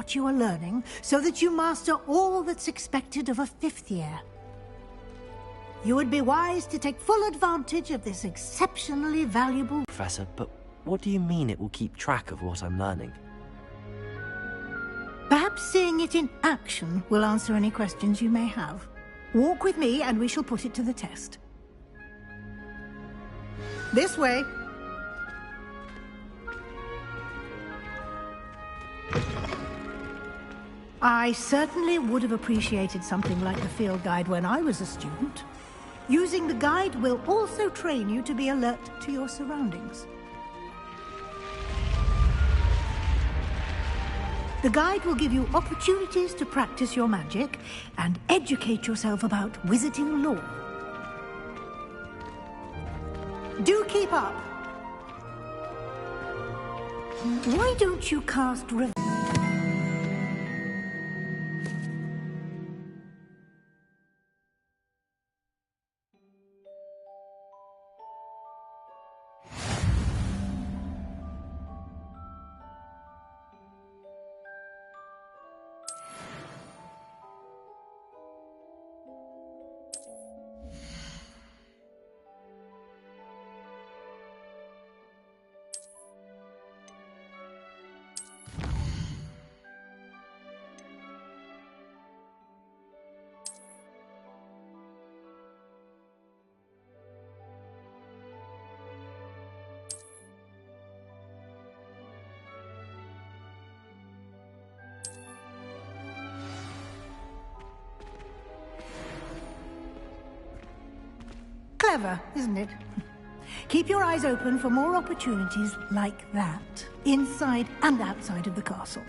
what you are learning so that you master all that's expected of a 5th year. You would be wise to take full advantage of this exceptionally valuable... Professor, but what do you mean it will keep track of what I'm learning? Perhaps seeing it in action will answer any questions you may have. Walk with me and we shall put it to the test. This way. I certainly would have appreciated something like the field guide when I was a student. Using the guide will also train you to be alert to your surroundings. The guide will give you opportunities to practice your magic and educate yourself about wizarding lore. Do keep up. Why don't you cast Rev... Clever, isn't it? Keep your eyes open for more opportunities like that, inside and outside of the castle.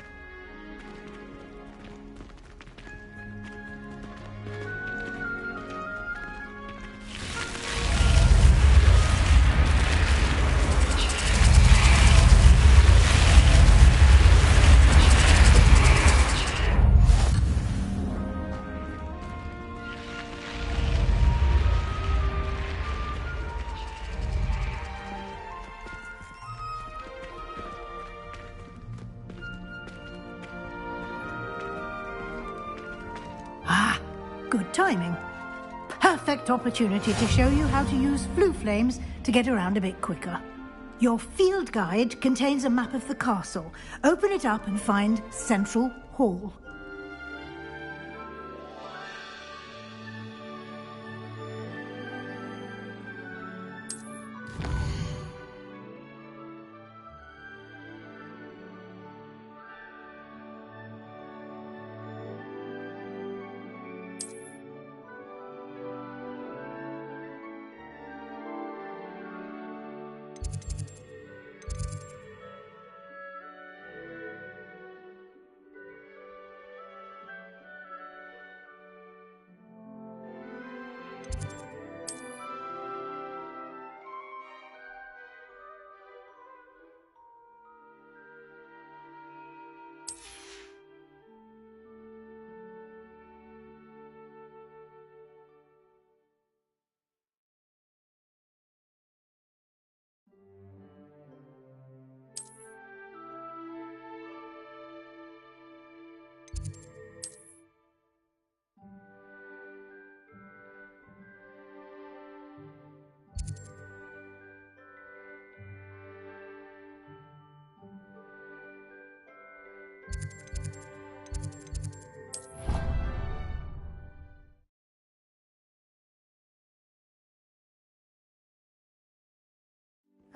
Good timing. Perfect opportunity to show you how to use flue flames to get around a bit quicker. Your field guide contains a map of the castle. Open it up and find Central Hall.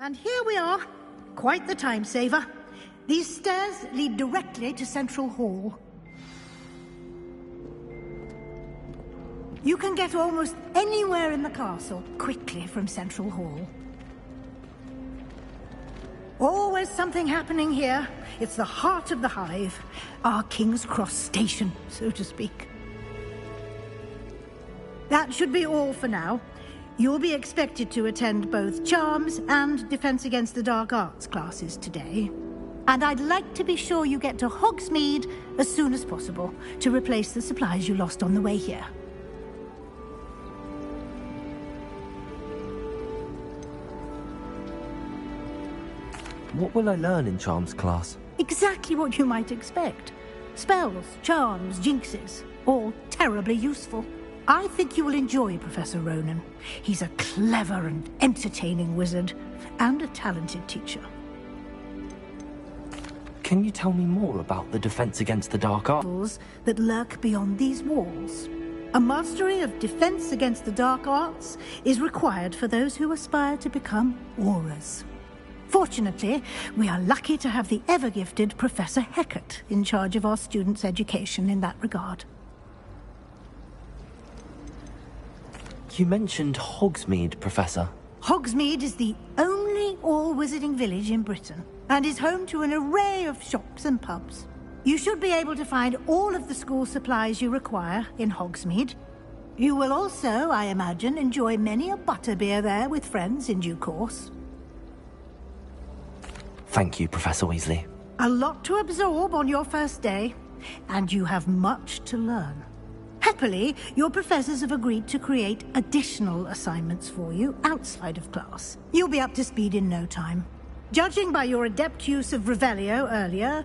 And here we are. Quite the time saver. These stairs lead directly to Central Hall. You can get almost anywhere in the castle quickly from Central Hall. Always something happening here. It's the heart of the Hive. Our King's Cross station, so to speak. That should be all for now. You'll be expected to attend both Charms and Defense Against the Dark Arts classes today. And I'd like to be sure you get to Hogsmeade as soon as possible to replace the supplies you lost on the way here. What will I learn in Charms class? Exactly what you might expect. Spells, charms, jinxes, all terribly useful. I think you will enjoy Professor Ronan. He's a clever and entertaining wizard, and a talented teacher. Can you tell me more about the defense against the dark arts? That lurk beyond these walls. A mastery of defense against the dark arts is required for those who aspire to become auras. Fortunately, we are lucky to have the ever-gifted Professor Hecat in charge of our students' education in that regard. You mentioned Hogsmeade, Professor. Hogsmeade is the only all-wizarding village in Britain, and is home to an array of shops and pubs. You should be able to find all of the school supplies you require in Hogsmeade. You will also, I imagine, enjoy many a butterbeer there with friends in due course. Thank you, Professor Weasley. A lot to absorb on your first day, and you have much to learn. Happily, your professors have agreed to create additional assignments for you outside of class. You'll be up to speed in no time. Judging by your adept use of Revelio earlier,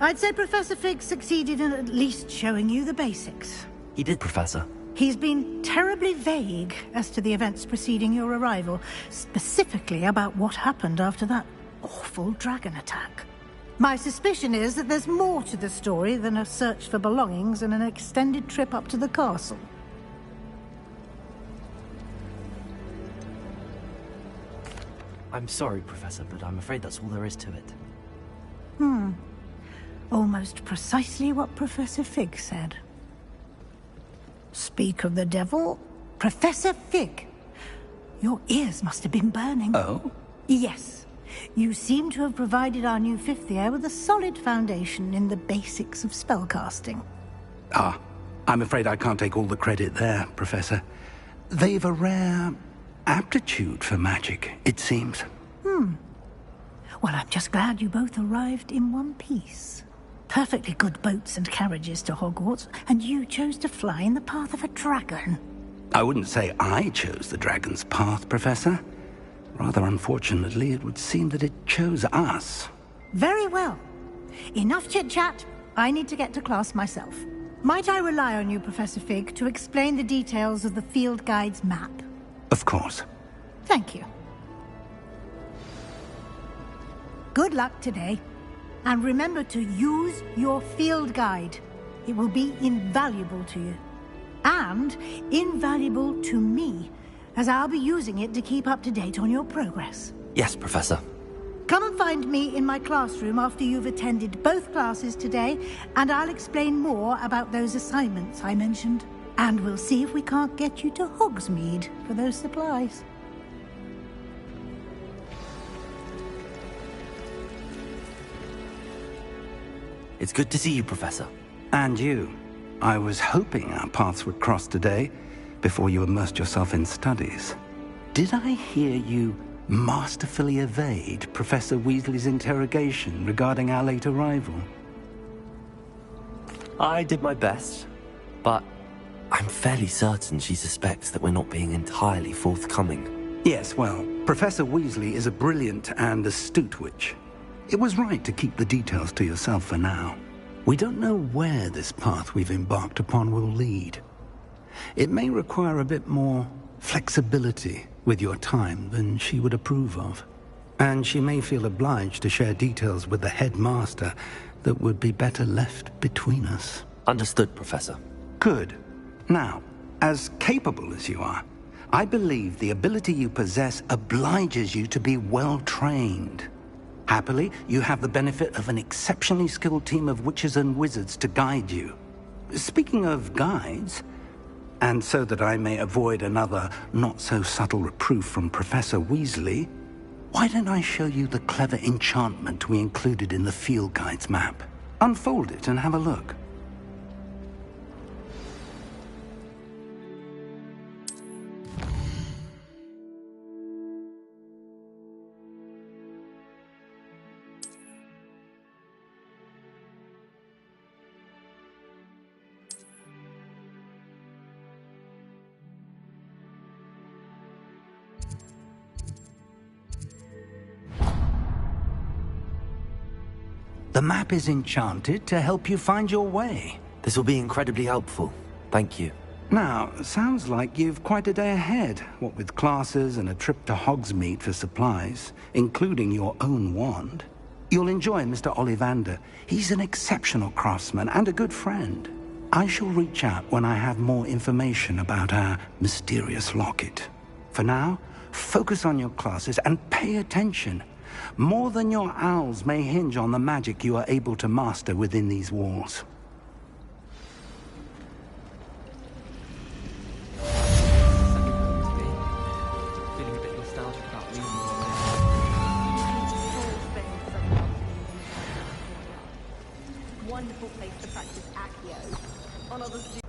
I'd say Professor Fig succeeded in at least showing you the basics. He did, Professor. He's been terribly vague as to the events preceding your arrival, specifically about what happened after that awful dragon attack. My suspicion is that there's more to the story than a search for belongings and an extended trip up to the castle. I'm sorry, Professor, but I'm afraid that's all there is to it. Almost precisely what Professor Fig said. Speak of the devil, Professor Fig. Your ears must have been burning. Oh? Yes. You seem to have provided our new fifth year with a solid foundation in the basics of spellcasting. Ah, I'm afraid I can't take all the credit there, Professor. They've a rare aptitude for magic, it seems. Well, I'm just glad you both arrived in one piece. Perfectly good boats and carriages to Hogwarts, and you chose to fly in the path of a dragon. I wouldn't say I chose the dragon's path, Professor. Rather unfortunately, it would seem that it chose us. Very well. Enough chit-chat. I need to get to class myself. Might I rely on you, Professor Fig, to explain the details of the field guide's map? Of course. Thank you. Good luck today. And remember to use your field guide. It will be invaluable to you. And invaluable to me, as I'll be using it to keep up to date on your progress. Yes, Professor. Come and find me in my classroom after you've attended both classes today, and I'll explain more about those assignments I mentioned. And we'll see if we can't get you to Hogsmeade for those supplies. It's good to see you, Professor. And you. I was hoping our paths would cross today, before you immersed yourself in studies. Did I hear you masterfully evade Professor Weasley's interrogation regarding our late arrival? I did my best, but I'm fairly certain she suspects that we're not being entirely forthcoming. Yes, well, Professor Weasley is a brilliant and astute witch. It was right to keep the details to yourself for now. We don't know where this path we've embarked upon will lead. It may require a bit more flexibility with your time than she would approve of. And she may feel obliged to share details with the headmaster that would be better left between us. Understood, Professor. Good. Now, as capable as you are, I believe the ability you possess obliges you to be well-trained. Happily, you have the benefit of an exceptionally skilled team of witches and wizards to guide you. Speaking of guides, and so that I may avoid another not-so-subtle reproof from Professor Weasley, why don't I show you the clever enchantment we included in the field guide's map? Unfold it and have a look. The map is enchanted to help you find your way. This will be incredibly helpful. Thank you. Now, sounds like you've quite a day ahead, what with classes and a trip to Hogsmeade for supplies, including your own wand. You'll enjoy Mr. Ollivander. He's an exceptional craftsman and a good friend. I shall reach out when I have more information about our mysterious locket. For now, focus on your classes and pay attention. More than your owls may hinge on the magic you are able to master within these walls. Feeling a bit nostalgic about leaving. Wonderful place to practice Accio. On others do